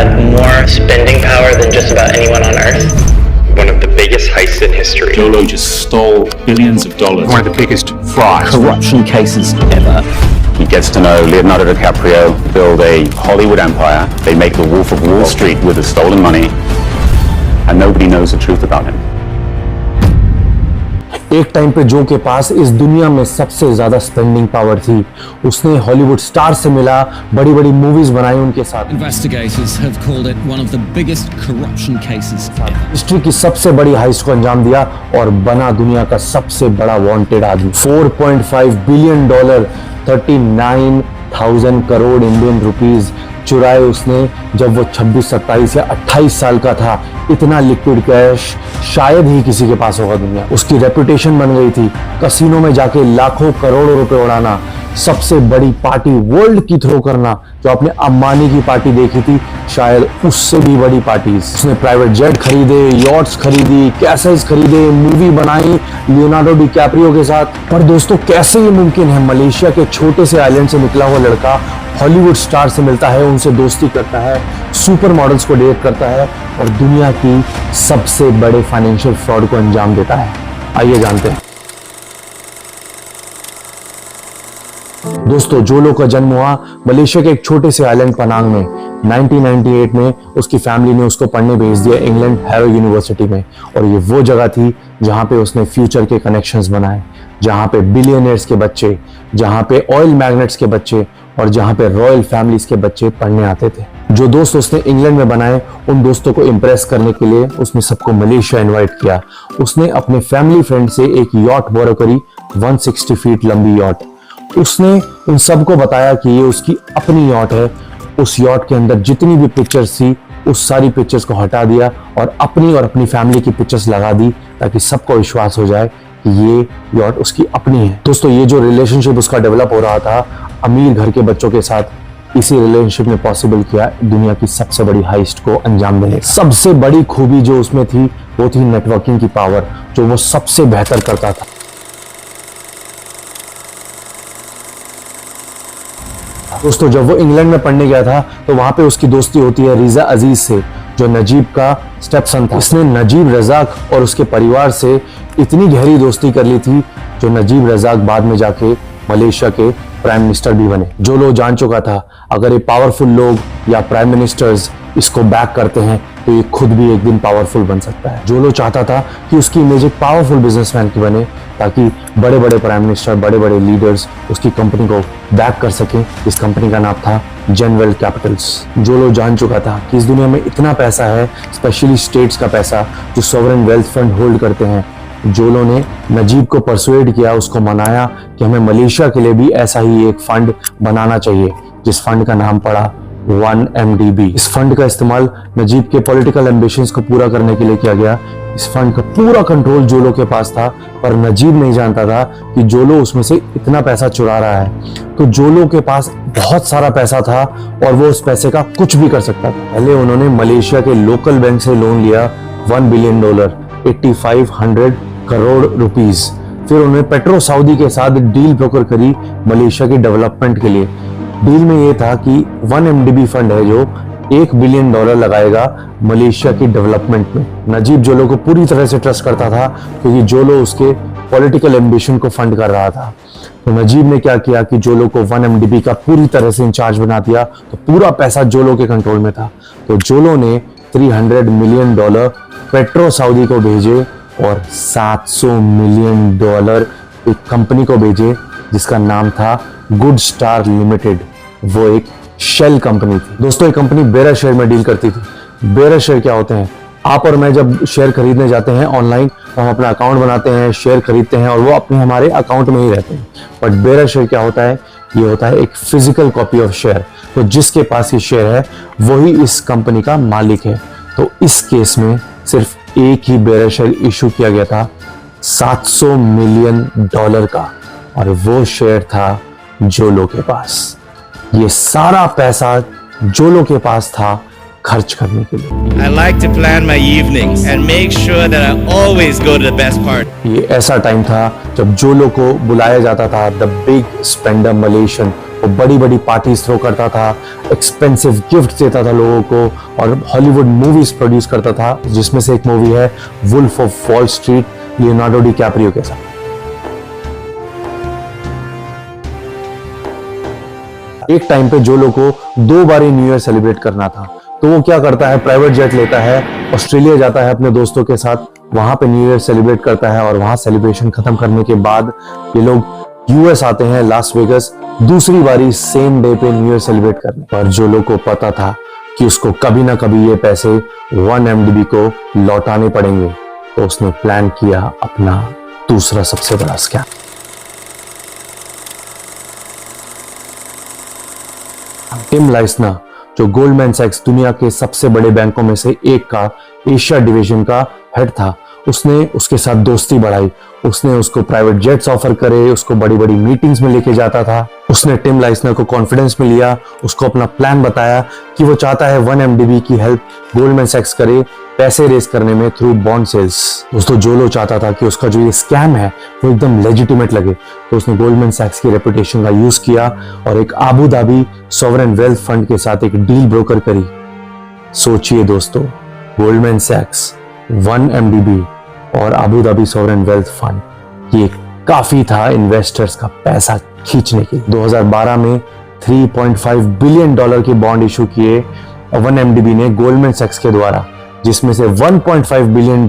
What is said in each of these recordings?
had more spending power than just about anyone on earth. One of the biggest heists in history. Jolo just stole billions of dollars. One of the biggest frauds. Corruption cases ever. He gets to know Leonardo DiCaprio build a Hollywood empire. They make the Wolf of Wall Street with the stolen money, and nobody knows the truth about him. एक time पे जो के पास इस दुनिया में सबसे ज्यादा spending power थी। उसने हॉलीवुड स्टार से मिला, बड़ी बड़ी मूवीज बनाई उनके साथ। Investigators have called it one of the biggest corruption cases ever. History की सबसे बड़ी हाइस्ट को अंजाम दिया और बना दुनिया का सबसे बड़ा वांटेड आदमी। $4.5 बिलियन, 39,000 करोड़ इंडियन रुपीज चुराए उसने जब वो 26, 27 या 28 साल का था। इतना लिक्विड कैश शायद ही किसी के पास होगा दुनिया। उसकी रेपुटेशन बन गई थी कसिनो में जाके लाखों करोड़ों रुपए उड़ाना, सबसे बड़ी पार्टी वर्ल्ड की थ्रो करना। जो आपने अंबानी की पार्टी देखी थी, शायद उससे भी बड़ी पार्टीज। उसने प्राइवेट जेट खरीदे, यॉट्स खरीदी, कैसेल्स खरीदे, मूवी बनाई लियोनार्डो डिकैप्रियो के साथ। पर दोस्तों, कैसे ये मुमकिन है? मलेशिया के छोटे से आइलैंड से निकला हुआ लड़का हॉलीवुड स्टार से मिलता है, उनसे दोस्ती करता है, सुपर मॉडल्स को डेट करता है और दुनिया की सबसे बड़े फाइनेंशियल फ्रॉड को अंजाम देता है। आइए जानते हैं। दोस्तों, जोलो का जन्म हुआ मलेशिया के एक छोटे से आइलैंड पनांग में। 1998 में उसकी फैमिली ने उसको पढ़ने भेज दिया इंग्लैंड हैरो यूनिवर्सिटी में। और ये वो जगह थी जहां पे उसने फ्यूचर के कनेक्शंस बनाए, जहां पे बिलियनियर्स के बच्चे, जहां पे ऑयल मैग्नेट्स के बच्चे और जहां पे रॉयल फैमिलीज के बच्चे पढ़ने आते थे। जो दोस्त उसने इंग्लैंड में बनाए, उन दोस्तों को इंप्रेस करने के लिए उसने सबको मलेशिया इनवाइट किया। उसने अपने फैमिली फ्रेंड से एक यॉट बोरो करी, 160 फीट लंबी यॉट। उसने उन सबको बताया कि ये उसकी अपनी यॉट है। उस यॉट के अंदर जितनी भी पिक्चर्स थी, उस सारी पिक्चर्स को हटा दिया और अपनी फैमिली की पिक्चर्स लगा दी, ताकि सबको विश्वास हो जाए कि ये यॉट उसकी अपनी है। दोस्तों, ये जो रिलेशनशिप उसका डेवलप हो रहा था अमीर घर के बच्चों के साथ, इसी रिलेशनशिप ने पॉसिबल किया दुनिया की सबसे बड़ी हाइस्ट को अंजाम देने। सबसे बड़ी खूबी जो उसमें थी वो थी नेटवर्किंग की पावर, जो वो सबसे बेहतर करता था। दोस्तों, जब वो इंग्लैंड में पढ़ने गया था तो वहां पे उसकी दोस्ती होती है रिजा अजीज से, जो नजीब का स्टेपसन था। इसने नजीब रजाक और उसके परिवार से इतनी गहरी दोस्ती कर ली थी, जो नजीब रजाक बाद में जाके मलेशिया के प्राइम मिनिस्टर भी बने। जो लोग जान चुका था, अगर ये पावरफुल लोग या प्राइम मिनिस्टर्स इसको बैक करते हैं तो ये खुद भी एक दिन पावरफुल बन सकता है। जो लोग चाहता था कि उसकी इमेज एक पावरफुल बिजनेसमैन की बने, ताकि बड़े बड़े प्राइम मिनिस्टर, बड़े बड़े लीडर्स उसकी कंपनी को बैक कर सकें। इस कंपनी का नाम था जनवेल कैपिटल्स। जो लोग जान चुका था कि इस दुनिया में इतना पैसा है, स्पेशली स्टेट्स का पैसा जो सॉवरेन वेल्थ फंड होल्ड करते हैं। जोलो ने नजीब को परसुएड किया, उसको मनाया कि हमें मलेशिया के लिए भी ऐसा ही एक फंड बनाना चाहिए, जिस फंड का नाम पड़ा 1MDB। इस फंड का इस्तेमाल नजीब के पॉलिटिकल एम्बिशंस को पूरा करने के लिए किया गया। इस फंड का पूरा कंट्रोल जोलो के पास था, पर नजीब नहीं जानता था कि जोलो उसमें से इतना पैसा चुरा रहा है। तो जोलो के पास बहुत सारा पैसा था और वो उस पैसे का कुछ भी कर सकता था। पहले उन्होंने मलेशिया के लोकल बैंक से लोन लिया, $1 बिलियन, 8500 करोड़ रुपीस। फिर उन्होंने पेट्रो सऊदी के साथ डील ब्रोकर करी मलेशिया के डेवलपमेंट के लिए। डील में यह था कि 1MDB फंड है जो $1 बिलियन लगाएगा मलेशिया की डेवलपमेंट में। नजीब जोलो को पूरी तरह से ट्रस्ट करता था, क्योंकि जोलो उसके पॉलिटिकल एम्बिशन को फंड कर रहा था। तो नजीब ने क्या किया कि जोलो को 1MDB का पूरी तरह से इंचार्ज बना दिया। तो पूरा पैसा जोलो के कंट्रोल में था। तो जोलो ने $300 मिलियन पेट्रो सऊदी को भेजे और $700 मिलियन एक कंपनी को भेजे जिसका नाम था गुड स्टार लिमिटेड। वो एक शेल कंपनी थी। दोस्तों, ये कंपनी बेरर शेयर में डील करती थी। बेरर शेयर क्या होते हैं? आप और मैं जब शेयर खरीदने जाते हैं ऑनलाइन, तो हम अपना अकाउंट बनाते हैं, शेयर खरीदते हैं और वो अपने हमारे अकाउंट में ही रहते हैं। बट बेरर शेयर क्या होता है? ये होता है एक फिजिकल कॉपी ऑफ शेयर। तो जिसके पास ये शेयर है वही इस कंपनी का मालिक है। तो इस केस में सिर्फ एक ही बेरर शेयर इशू किया गया था, $700 मिलियन का, और वो शेयर था जोलो के पास। ये सारा पैसा जोलो के पास था खर्च करने के लिए। I like to plan my evenings and make sure that I always go to the best part. ये ऐसा टाइम था जब जोलो को बुलाया जाता था द बिग स्पेंडर मलेशियन, वो बड़ी बड़ी पार्टीज थ्रो करता था, एक्सपेंसिव गिफ्ट देता था लोगों को और हॉलीवुड मूवीज प्रोड्यूस करता था, जिसमें से एक मूवी है Wolf of Wall Street Leonardo DiCaprio के साथ। एक टाइम पे जो लोग को 2 बार न्यू ईयर सेलिब्रेट करना था, तो वो क्या करता है, प्राइवेट जेट लेता है, ऑस्ट्रेलिया जाता है अपने दोस्तों के साथ, वहां पे न्यू ईयर सेलिब्रेट करता है और वहां सेलिब्रेशन खत्म करने के बाद ये लोग यूएस आते हैं, लास वेगस, दूसरी बारी सेम डे पे न्यू ईयर सेलिब्रेट करने। पर जो लोग को पता था कि उसको कभी ना कभी ये पैसे 1 MDB को लौटाने पड़ेंगे, तो उसने प्लान किया अपना दूसरा सबसे बड़ा स्कैम। टिम लाइसनर, जो गोल्डमैन सैक्स दुनिया के सबसे बड़े बैंकों में से एक का एशिया डिवीजन का हेड था, उसने उसके साथ दोस्ती बढ़ाई। उसने उसको प्राइवेट जेट्स ऑफर करे, उसको बड़ी बड़ी मीटिंग्स में लेके जाता था। उसने टिम लाइसनर को कॉन्फिडेंस में लिया, उसको अपना प्लान बताया कि वो चाहता है 1 MDB की हेल्प गोल्डमैन सैक्स करे पैसे रेस करने में थ्रू बॉन्ड सेल्स। दोस्तों, जोलो चाहता था कि उसका जो ये स्कैम है वो एकदम लेजिटिमेट लगे, तो उसने गोल्डमैन सैक्स की रेपुटेशन का यूज किया और एक Abu Dhabi sovereign wealth fund के साथ एक डील ब्रोकर करी। सोचिए दोस्तों, गोल्डमैन सैक्स, 1 MDB और Abu Dhabi sovereign wealth fund, ये काफी था इन्वेस्टर्स का पैसा खींचने के। 2012 में $3.5 बिलियन के बॉन्ड इशू किए 1 MDB ने गोल्डमैन सैक्स के द्वारा, जिसमें से $1.5 बिलियन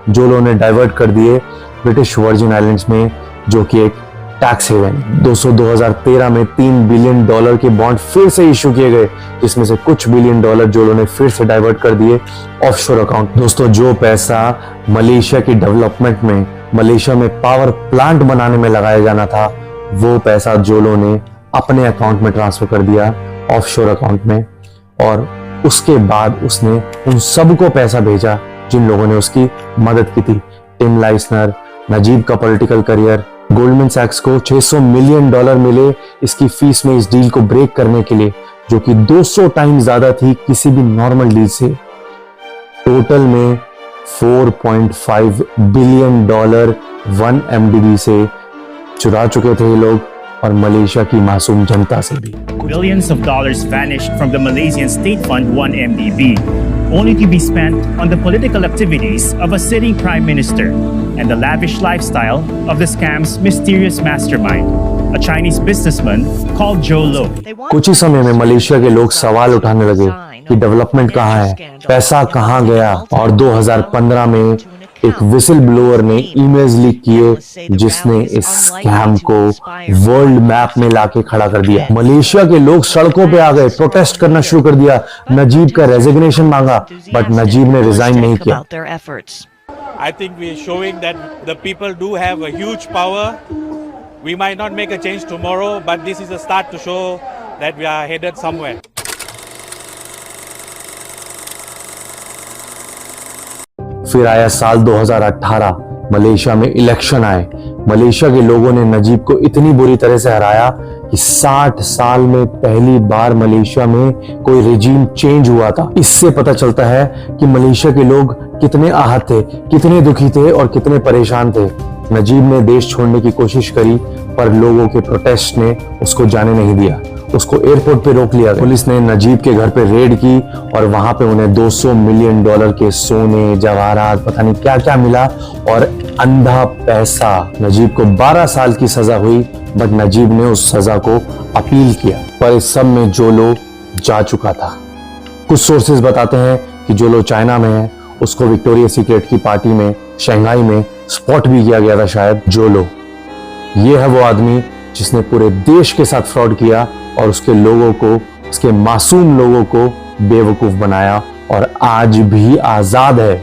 जोलो ने डाइवर्ट कर दिए ब्रिटिश वर्जिन आइलैंड्स में, जो कि एक टैक्स हेवन। 2013 में $3 बिलियन के बॉन्ड फिर से इशू किए गए, जिसमें से कुछ बिलियन डॉलर जोलो ने फिर से डाइवर्ट कर दिए ऑफशोर अकाउंट। दोस्तों, जो पैसा मलेशिया की डेवलपमेंट में, मलेशिया में पावर प्लांट बनाने में लगाया जाना था, वो पैसा जोलो ने अपने अकाउंट में ट्रांसफर कर दिया ऑफशोर अकाउंट में, और उसके बाद उसने उन सबको पैसा भेजा जिन लोगों ने उसकी मदद की थी। टिम लाइसनर, नजीब का पॉलिटिकल करियर, गोल्डमैन सैक्स को $600 मिलियन मिले इसकी फीस में इस डील को ब्रेक करने के लिए, जो कि 200 टाइम्स ज्यादा थी किसी भी नॉर्मल डील से। टोटल में $4.5 बिलियन 1 MDB से चुरा चुके थे ये लोग, और मलेशिया की मासूम जनता से भी। Billions of dollars vanished from the Malaysian state fund 1 MDB, only to be spent on the political activities of a sitting prime minister and the lavish lifestyle of the scam's mysterious mastermind, a Chinese businessman called Joe Lo. कुछ ही समय में Malaysia के लोग सवाल उठाने लगे कि development कहाँ है, पैसा कहाँ गया, और 2015 में एक विसल ब्लोअर ने ईमेल्स लीक किए जिसने इस स्कैम को वर्ल्ड मैप में लाके खड़ा कर दिया। मलेशिया के लोग सड़कों पे आ गए, प्रोटेस्ट करना शुरू कर दिया, नजीब का रेजिग्नेशन मांगा, बट नजीब ने रिजाइन नहीं किया। I think we are showing that the people do have a huge power. We might not make a change tomorrow, but this is a start to show that we are headed somewhere. फिर आया साल 2018, Malaysia में election आए। Malaysia के लोगों ने नजीब को इतनी बुरी तरह से हराया कि 60 साल में पहली बार मलेशिया में कोई रेजिम चेंज हुआ था। इससे पता चलता है कि मलेशिया के लोग कितने आहत थे, कितने दुखी थे और कितने परेशान थे। नजीब ने देश छोड़ने की कोशिश करी, पर लोगों के प्रोटेस्ट ने उसको जाने नहीं दिया। उसको एयरपोर्ट पे रोक लिया। पुलिस ने नजीब के घर पे रेड की और वहां पे उन्हें $200 मिलियन के सोने, जवाहरात, पता नहीं क्या क्या मिला और अंधा पैसा। नजीब को 12 साल की सजा हुई, बट नजीब ने उस सजा को अपील किया। पर इस सब में जोलो जा चुका था। कुछ सोर्सेज बताते हैं कि जोलो चाइना में है, उसको विक्टोरिया सीक्रेट की पार्टी में शंघाई में स्पॉट भी किया गया था शायद। जोलो ये है वो आदमी जिसने पूरे देश के साथ फ्रॉड किया और उसके लोगों को, उसके मासूम लोगों को बेवकूफ बनाया और आज भी आजाद है।